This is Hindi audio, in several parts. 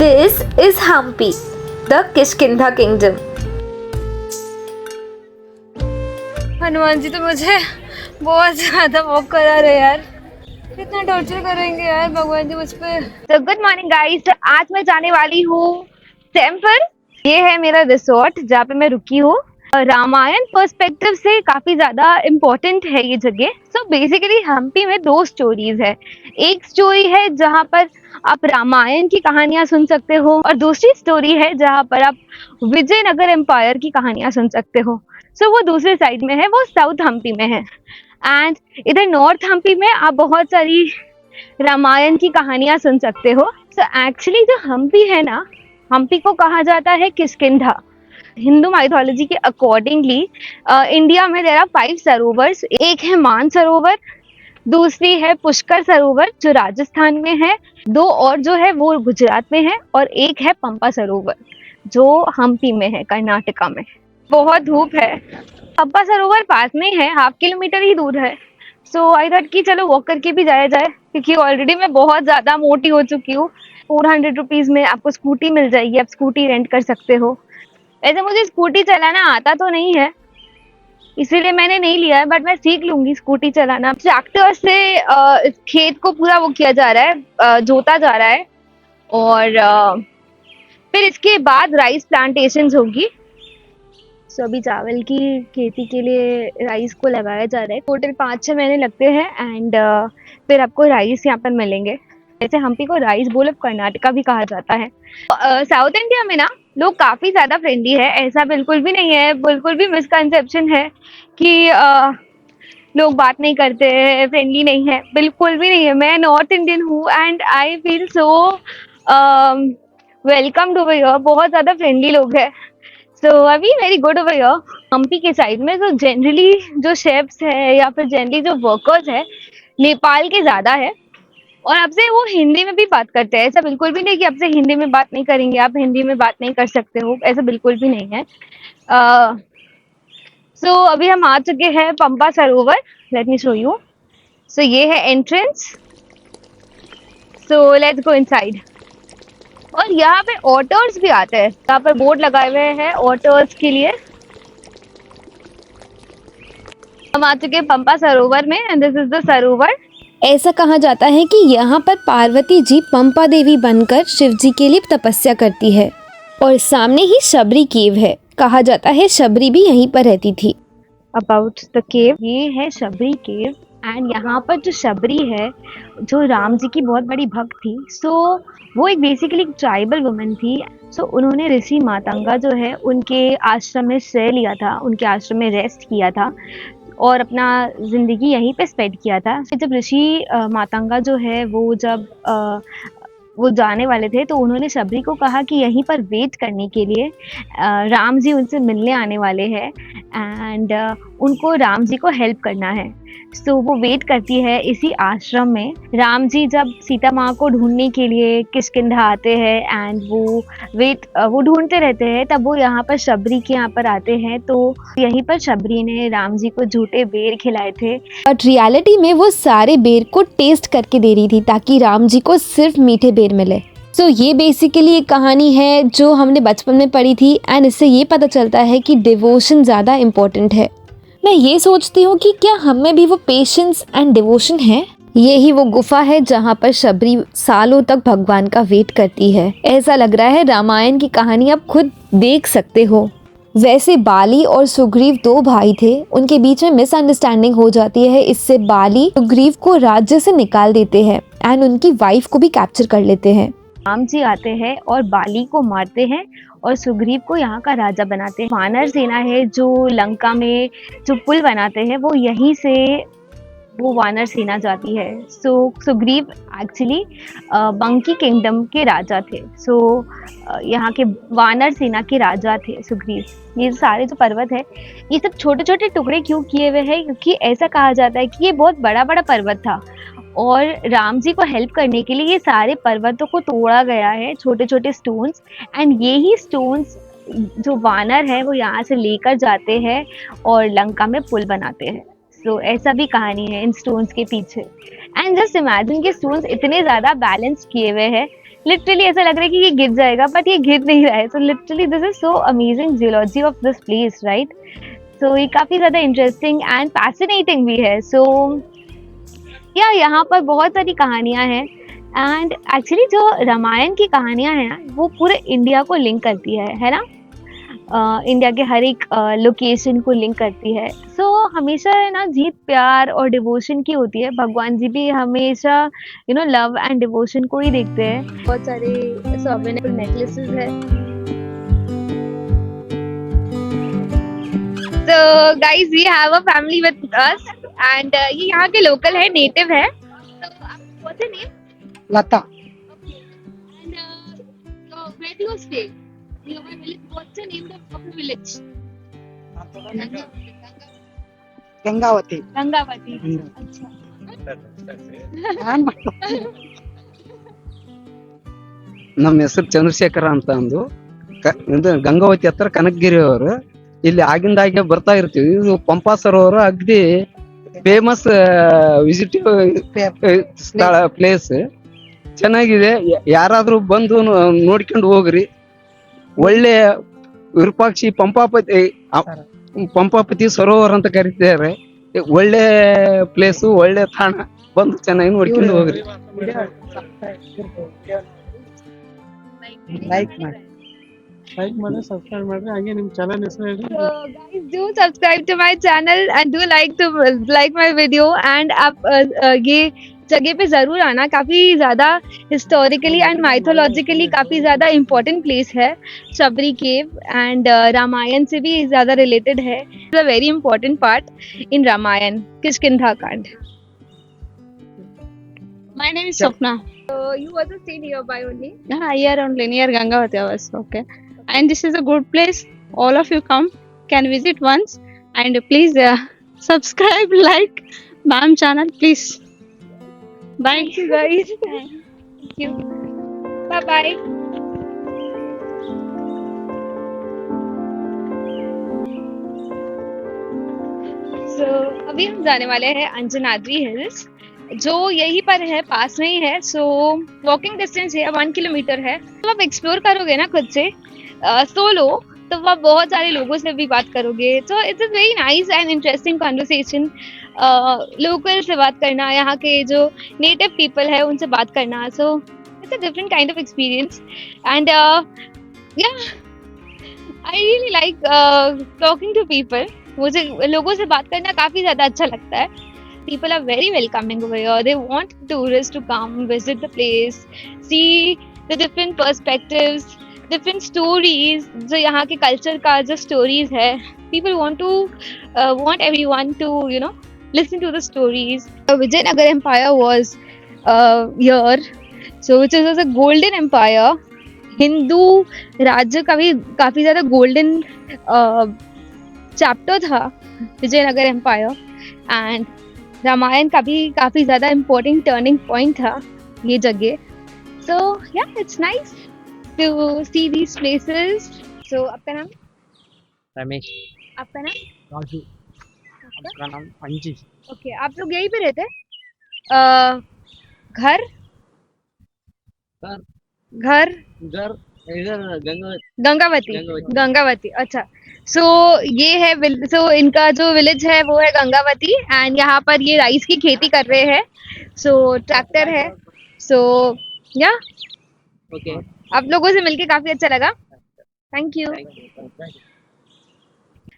This is Hampi, the Kishkindha Kingdom. Hanuman ji तो मुझे बहुत ज़्यादा वॉक करा रहे यार, कितना टॉर्चर करेंगे यार भगवान जी मुझ पे। तो गुड मॉर्निंग गाइस, आज मैं जाने वाली हूँ टेम्पल। ये है मेरा रिसोर्ट जहाँ पे मैं रुकी हूँ। रामायण पर्सपेक्टिव से काफी ज्यादा इम्पोर्टेंट है ये जगह। सो बेसिकली हम्पी में दो स्टोरीज है। एक स्टोरी है जहाँ पर आप रामायण की कहानियां सुन सकते हो और दूसरी स्टोरी है जहाँ पर आप विजयनगर एम्पायर की कहानियां सुन सकते हो। सो वो दूसरे साइड में है, वो साउथ हम्पी में है। एंड इधर नॉर्थ हम्पी में आप बहुत सारी रामायण की कहानियां सुन सकते हो। सो एक्चुअली जो हम्पी है ना, हम्पी को कहा जाता है किष्किंधा। हिंदू माइथोलॉजी के अकॉर्डिंगली इंडिया में देयर आर 5 सरोवर्स। एक है मान सरोवर, दूसरी है पुष्कर सरोवर जो राजस्थान में है, 2 और जो है वो गुजरात में है, और एक है पंपा सरोवर जो हम्पी में है, कर्नाटका में। बहुत धूप है। पंपा सरोवर पास में ही है, 1/2 किलोमीटर ही दूर है। सो आई थॉट कि चलो वॉक करके भी जाया जाए, क्योंकि ऑलरेडी मैं बहुत ज्यादा मोटी हो चुकी हूँ। 400 रुपीज में आपको स्कूटी मिल जाएगी, आप स्कूटी रेंट कर सकते हो। वैसे मुझे स्कूटी चलाना आता तो नहीं है, इसीलिए मैंने नहीं लिया है, बट मैं सीख लूंगी स्कूटी चलाना। ट्रैक्टर से खेत को पूरा वो किया जा रहा है, जोता जा रहा है, और फिर इसके बाद राइस प्लांटेशंस होगी। सो अभी चावल की खेती के लिए राइस को लगाया जा रहा है। टोटल 5-6 महीने लगते हैं एंड फिर आपको राइस यहाँ पर मिलेंगे। जैसे हम्पी को राइस बोल ऑफ कर्नाटका भी कहा जाता है। साउथ इंडिया में ना लोग काफी ज्यादा फ्रेंडली है, ऐसा बिल्कुल भी नहीं है, बिल्कुल भी मिसकंसेप्शन है कि लोग बात नहीं करते हैं, फ्रेंडली नहीं है, बिल्कुल भी नहीं है। मैं नॉर्थ इंडियन हूँ and I feel so welcome to here. बहुत ज्यादा फ्रेंडली लोग हैं। सो अभी very good over here. Hampi के साइड में तो जनरली जो शेफ्स है या फिर जनरली जो वर्कर्स है नेपाल के ज्यादा है, और आपसे वो हिंदी में भी बात करते हैं। ऐसा बिल्कुल भी नहीं कि आपसे हिंदी में बात नहीं करेंगे, आप हिंदी में बात नहीं कर सकते हो, ऐसा बिल्कुल भी नहीं है। सो अभी हम आ चुके हैं Pampa Sarovar. Let me show you. So ये है entrance. So let's go inside. और यहाँ पे ऑटोस भी आते हैं, यहाँ पर बोर्ड लगाए हुए हैं ऑटोस के लिए। हम आ चुके हैं पंपा सरोवर में एंड दिस इज द सरोवर। ऐसा कहा जाता है कि यहाँ पर पार्वती जी पंपा देवी बनकर शिव जी के लिए तपस्या करती है, और सामने ही शबरी केव है। कहा जाता है शबरी भी यहीं पर रहती थी। अबाउट द केव, ये है शबरी केव। एंड यहाँ पर जो शबरी है, जो राम जी की बहुत बड़ी भक्त थी, सो वो एक बेसिकली ट्राइबल वुमन थी। सो उन्होंने ऋषि मातंगा जो है उनके आश्रम में श्रेय लिया था, उनके आश्रम में रेस्ट किया था और अपना जिंदगी यहीं पे स्पेंड किया था। जब ऋषि मातंगा जो है वो जाने वाले थे, तो उन्होंने शबरी को कहा कि यहीं पर वेट करने के लिए राम जी उनसे मिलने आने वाले हैं एंड उनको राम जी को हेल्प करना है। सो वो वेट करती है इसी आश्रम में। राम जी जब सीता माँ को ढूंढने के लिए किष्किंधा आते हैं एंड वो ढूंढते रहते हैं, तब वो यहाँ पर शबरी के यहाँ पर आते हैं। तो यहीं पर शबरी ने राम जी को झूठे बेर खिलाए थे, बट रियलिटी में वो सारे बेर को टेस्ट करके दे रही थी ताकि राम जी को सिर्फ मीठे बेर मिले। सो ये बेसिकली एक कहानी है जो हमने बचपन में पढ़ी थी एंड इससे ये पता चलता है कि डिवोशन ज़्यादा इम्पोर्टेंट है। मैं ये सोचती हूँ कि क्या हम में भी वो पेशेंस एंड डिवोशन है। यही वो गुफा है जहाँ पर शबरी सालों तक भगवान का वेट करती है। ऐसा लग रहा है रामायण की कहानी आप खुद देख सकते हो। वैसे बाली और सुग्रीव 2 भाई थे, उनके बीच में मिसअंडरस्टैंडिंग हो जाती है। इससे बाली सुग्रीव को राज्य से निकाल देते हैं एंड उनकी वाइफ को भी कैप्चर कर लेते हैं। राम जी आते हैं और बाली को मारते हैं और सुग्रीव को यहाँ का राजा बनाते हैं। वानर सेना है जो लंका में जो पुल बनाते हैं, वो यहीं से वो वानर सेना जाती है। सो सुग्रीव एक्चुअली बंकी किंगडम के राजा थे। सो यहाँ के वानर सेना के राजा थे सुग्रीव। ये सारे जो पर्वत है, ये सब छोटे छोटे टुकड़े क्यों किए हुए हैं, क्योंकि ऐसा कहा जाता है कि ये बहुत बड़ा बड़ा पर्वत था और राम जी को हेल्प करने के लिए ये सारे पर्वतों को तोड़ा गया है, छोटे छोटे स्टोन्स। एंड यही स्टोन्स जो वानर है वो यहाँ से लेकर जाते हैं और लंका में पुल बनाते हैं। सो ऐसा भी कहानी है इन स्टोन्स के पीछे। एंड जस्ट इमेजिन कि स्टोन्स इतने ज़्यादा बैलेंस किए हुए हैं लिटरली ऐसा लग रहा है कि ये गिर जाएगा, बट ये गिर नहीं रहा है। So literally this is so amazing geology of this place, right? So ये काफी ज्यादा इंटरेस्टिंग एंड फैसिनेटिंग भी है। सो या यहाँ पर बहुत सारी कहानियां हैं, एंड एक्चुअली जो रामायण की कहानियां हैं ना, वो पूरे इंडिया को लिंक करती है ना? इंडिया के हर एक लोकेशन को लिंक करती है। सो हमेशा है ना, जीत प्यार और डिवोशन की होती है। भगवान जी भी हमेशा लव एंड डिवोशन को ही देखते हैं। बहुत सारे सॉवरेन नेकलेसेस है। So guys, we have a family with us and ये यहाँ के लोकल है, नेटिव है। So what's your name? Lata. And so where do you stay? Your village. What's the name of the village? Gangavati. Gangavati. अच्छा। ನಮ್ಮ ಹೆಸರು ಚಂದ್ರಶೇಖರ ಅಂತ ಅಂದು ಇದು ಗಂಗಾವತಿ ಹತ್ರ ಕನಕಗಿರಿ ಅವರು. ಇಲ್ಲಿ ಆಗಿಂದಾಗೆ ಬರ್ತಾ ಇರ್ತೀವಿ. ಇದು ಪಂಪಾ ಸರೋವರ ಅಗ್ದಿ ಫೇಮಸ್ ವಿಸಿಟ್ ಸ್ಥಳ ಪ್ಲೇಸ್ ಚೆನ್ನಾಗಿದೆ. ಯಾರಾದ್ರೂ ಬಂದು ನೋಡ್ಕೊಂಡು ಹೋಗ್ರಿ. ಒಳ್ಳೆ ವಿರೂಪಾಕ್ಷಿ ಪಂಪಾಪತಿ ಸರೋವರ ಅಂತ ಕರೀತಾರೆ. ಒಳ್ಳೆ ಪ್ಲೇಸು, ಒಳ್ಳೆ ತಾಣ. ಬಂದು ಚೆನ್ನಾಗಿ ನೋಡ್ಕೊಂಡು ಹೋಗ್ರಿ. Like ಮಾಡಿ ಸಬ್ಸ್ಕ್ರೈಬ್ ಮಾಡ್ರಿ. ಹಾಗೆ ನಿಮ್ಮ ಚಾನೆಲ್ ಹೆಸರು ಹೇಳಿ. So guys, do subscribe to my channel and do like my video and आप ये जगह पे जरूर आना। काफी ज्यादा हिस्टोरिकली एंड माइथोलॉजिकली काफी ज्यादा इम्पोर्टेंट प्लेस है शबरी केव, एंड रामायण से भी ज्यादा रिलेटेड है। It's a very important part in Ramayana, Kishkindha Kanda. My name is Swapna. So you also stay nearby only? Here only near Gangavati house. Okay. And this is a good place. All of you can visit once. And please subscribe, like Ma'am channel, please. Bye. Thank you guys. Thank you. Bye bye. So अभी हम जाने वाले हैं अंजनाद्री हिल्स, जो यहीं पर है, पास में ही है। सो वॉकिंग डिस्टेंस है, 1 किलोमीटर है। तो आप एक्सप्लोर करोगे ना खुद से सोलो, तो आप बहुत सारे लोगों से भी बात करोगे। सो it's a very nice and interesting conversation. Local से बात करना, यहाँ के जो नेटिव पीपल है उनसे बात करना। So it's a different kind of experience and yeah I really like talking to people. मुझे लोगों से बात करना काफी ज्यादा अच्छा लगता है। People are very welcoming over here. They want tourists to come visit the place, see the different perspectives, different stories. जो यहाँ के culture का जो stories है, people want everyone to listen to the stories. The Vijayanagar Empire was here, so which is a golden empire. Hindu राज्य का भी काफी ज्यादा golden चैप्टर था विजयनगर एम्पायर, एंड रामायण का भी काफी ज्यादा इम्पोर्टेंट टर्निंग पॉइंट था ये जगह। So yeah it's nice to see these places. So आपका नाम? रमेश। आपका नाम? राजू। आपका नाम? अंजी। ओके, आप लोग यहीं पे रहते? घर घर घर इधर गंगावती। अच्छा, सो ये है सो इनका जो विलेज है वो है गंगावती, एंड यहाँ पर ये राइस की खेती कर रहे हैं। सो ट्रैक्टर है। सो या ओके, आप लोगों से मिलके काफी अच्छा लगा। Thank you.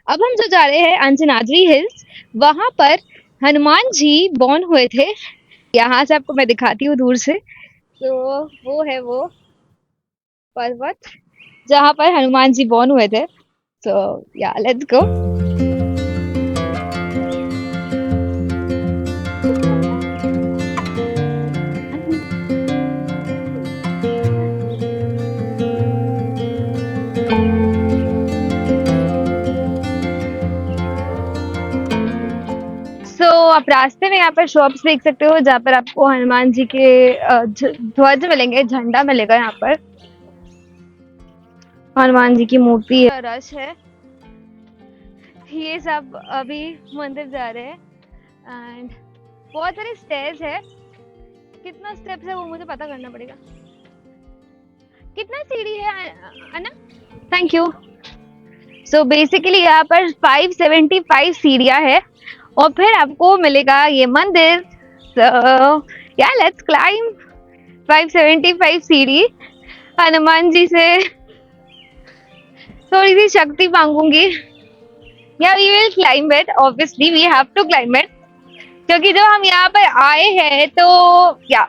अब हम जो जा रहे हैं अंजनाद्री हिल्स, वहां पर हनुमान जी बॉर्न हुए थे। यहाँ से आपको मैं दिखाती हूँ दूर से। तो वो है वो पर्वत जहाँ पर हनुमान जी बॉर्न हुए थे। So yeah, let's go. So आप रास्ते में यहाँ पर शॉप्स देख सकते हो, जहाँ पर आपको हनुमान जी के ध्वज मिलेंगे, झंडा मिलेगा। यहाँ पर हनुमान जी की मूर्ति है। रश है। ये सब अभी मंदिर जा रहे हैं, एंड बहुत सारे स्टेयर्स है। कितना स्टेप्स है वो मुझे पता करना पड़ेगा। कितना सीढ़ी है अना? Thank you. सो बेसिकली यहाँ पर 575 सीढ़ियाँ है और फिर आपको मिलेगा ये मंदिर। सो या लेट्स क्लाइंब 575 सीढ़ी। हनुमान जी से थोड़ी सी शक्ति मांगूंगी। Yeah we will climb it, obviously we have to climb it, क्योंकि जब हम यहाँ पर आए हैं तो yeah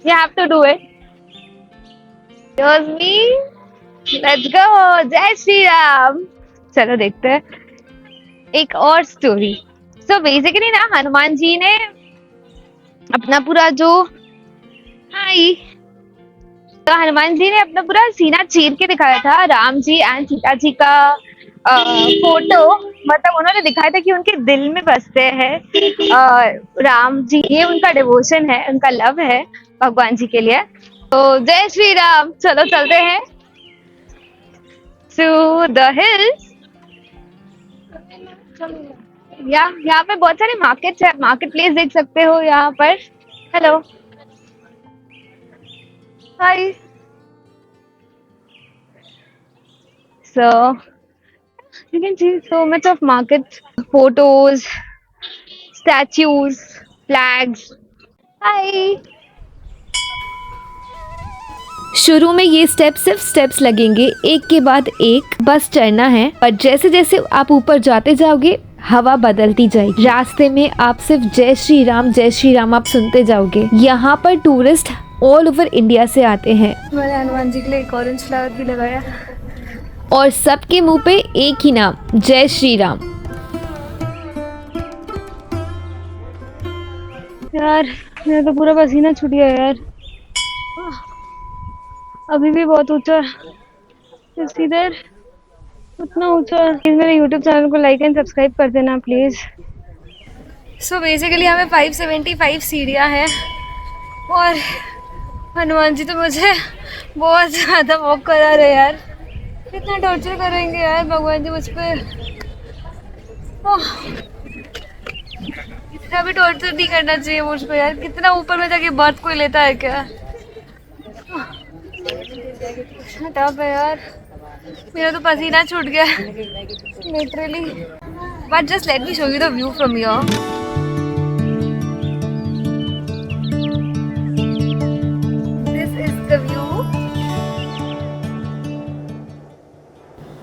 we have to do it. Let's go, जय श्री राम। चलो देखते हैं एक और स्टोरी। सो बेसिकली ना हनुमान जी ने अपना पूरा जो हनुमान जी ने अपना पूरा सीना चीर के दिखाया था राम जी एंड सीता जी का फोटो। मतलब उन्होंने दिखाया था कि उनके दिल में बसते हैं राम जी। ये उनका डिवोशन है, उनका लव है भगवान जी के लिए। तो जय श्री राम। चलो चलते हैं टू द हिल्स। यहाँ पे बहुत सारे मार्केट्स है, मार्केट प्लेस देख सकते हो यहाँ पर। Hello, hi. So you can see so much of markets, photos, statues, flags. Hi. शुरू में ये सिर्फ स्टेप्स लगेंगे, एक के बाद एक बस चढ़ना है, पर जैसे जैसे आप ऊपर जाते जाओगे हवा बदलती जाएगी। रास्ते में आप सिर्फ जय श्री राम आप सुनते जाओगे। यहाँ पर टूरिस्ट ऑल ओवर इंडिया से आते हैं। मैंने हनुमान जी के लिए एक ऑरेंज फ्लावर भी लगाया और सबके मुंह पे एक ही नाम, जय श्री राम। यार मेरा तो पूरा पसीना छूट गया यार। अभी भी बहुत ऊंचा इधर, उतना ऊंचा। प्लीज मेरे YouTube चैनल को लाइक एंड सब्सक्राइब कर देना प्लीज। सो बेसिकली हमें 575 सीढ़ियाँ हैं और हनुमान जी तो मुझे बहुत ज़्यादा वॉक करा रहे यार। कितना टॉर्चर करेंगे यार भगवान जी मुझ पे। इतना भी टॉर्चर नहीं करना चाहिए मुझ पे यार। कितना ऊपर में जाके बात कोई लेता है क्या? टफ है यार, मेरा तो पसीना छूट गया literally. But just let me show you the view from here. This is the view.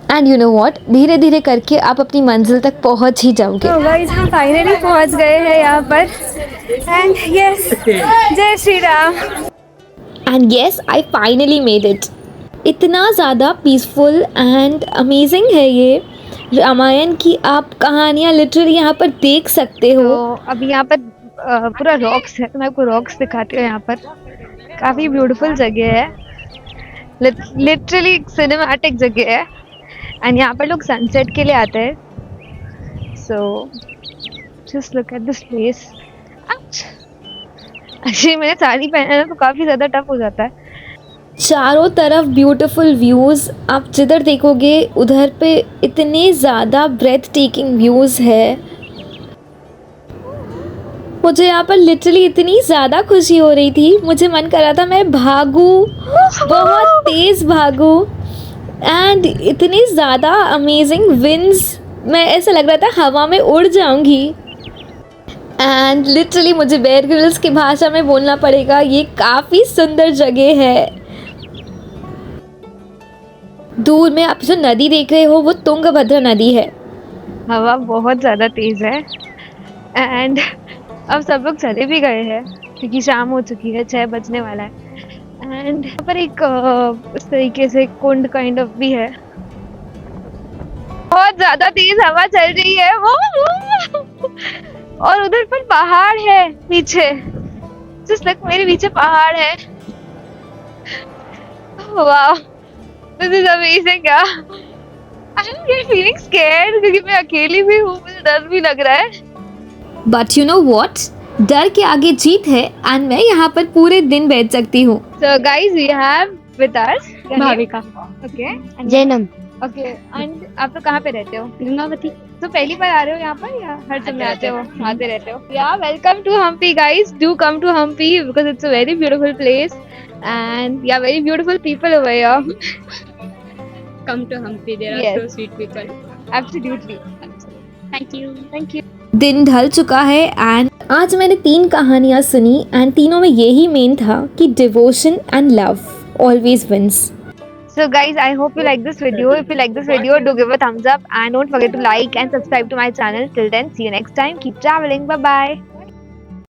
And you know what, धीरे धीरे करके आप अपनी मंजिल तक पहुंच ही जाओगे। तो गाइस हम फाइनली पहुंच गए हैं यहाँ पर। एंड यस, जय Shri Ram. And yes, I finally made it. इतना ज़्यादा पीसफुल एंड अमेजिंग है ये रामायण की आप कहानियाँ लिटरली यहाँ पर देख सकते हो। तो अभी यहाँ पर पूरा रॉक्स है, तो मैं आपको रॉक्स दिखाती हूँ। यहाँ पर काफ़ी ब्यूटीफुल जगह है, लिटरली सिनेमैटिक जगह है। एंड यहाँ पर लोग सनसेट के लिए आते हैं। So just look at this place. Actually मैंने साड़ी पहना है तो काफ़ी ज़्यादा टफ हो जाता है। चारों तरफ ब्यूटीफुल व्यूज़, आप जिधर देखोगे उधर पे इतने ज़्यादा ब्रेथ टेकिंग व्यूज़ है। मुझे यहाँ पर लिटरली इतनी ज़्यादा खुशी हो रही थी, मुझे मन कर रहा था मैं भागूं, बहुत तेज़ भागूं। एंड इतनी ज़्यादा अमेजिंग विंड्स, मैं ऐसा लग रहा था हवा में उड़ जाऊंगी। एंड लिटरली मुझे बेयर ग्रिल्स की भाषा में बोलना पड़ेगा, ये काफ़ी सुंदर जगह है। दूर में आप जो नदी देख रहे हो वो तुंगभद्रा नदी है। हवा बहुत ज़्यादा तेज़ है एंड अब सब लोग चले भी गए हैं क्योंकि शाम हो चुकी है, 6 बजने वाला है। एंड यहाँ पर एक इस तरीके से कुंड काइंड ऑफ भी है। बहुत ज़्यादा तेज हवा चल रही है वो और उधर पर पहाड़ है पीछे, जिस तक मेरे पीछे पहाड़ है। वाह, this is amazing. I am feeling scared क्योंकि मैं अकेली भी हूँ, मुझे डर भी लग रहा है। बट यू नो व्हाट, डर के आगे जीत है एंड मैं यहाँ पर पूरे दिन बैठ सकती हूँ। So guys, we have with us Bhavika. okay, Jainam. Okay and आप लोग कहाँ पे रहते हो? गंगावती। तो पहली बार आ रहे हो यहाँ पर या हर समय आते हो? आते रहते हो। Yeah welcome to Hampi guys, do come to Hampi because it's a very beautiful place and yeah very beautiful people over here. Come to Hampi. There are Yes. so sweet people. Absolutely. Thank you. Thank you. दिन ढल चुका है एंड आज मैंने 3 कहानियाँ सुनी एंड तीनों में यही मेन था कि devotion and love always wins. So guys, I hope you like this video. If you like this video, do give a thumbs up and don't forget to like and subscribe to my channel. Till then, see you next time. Keep traveling. Bye bye.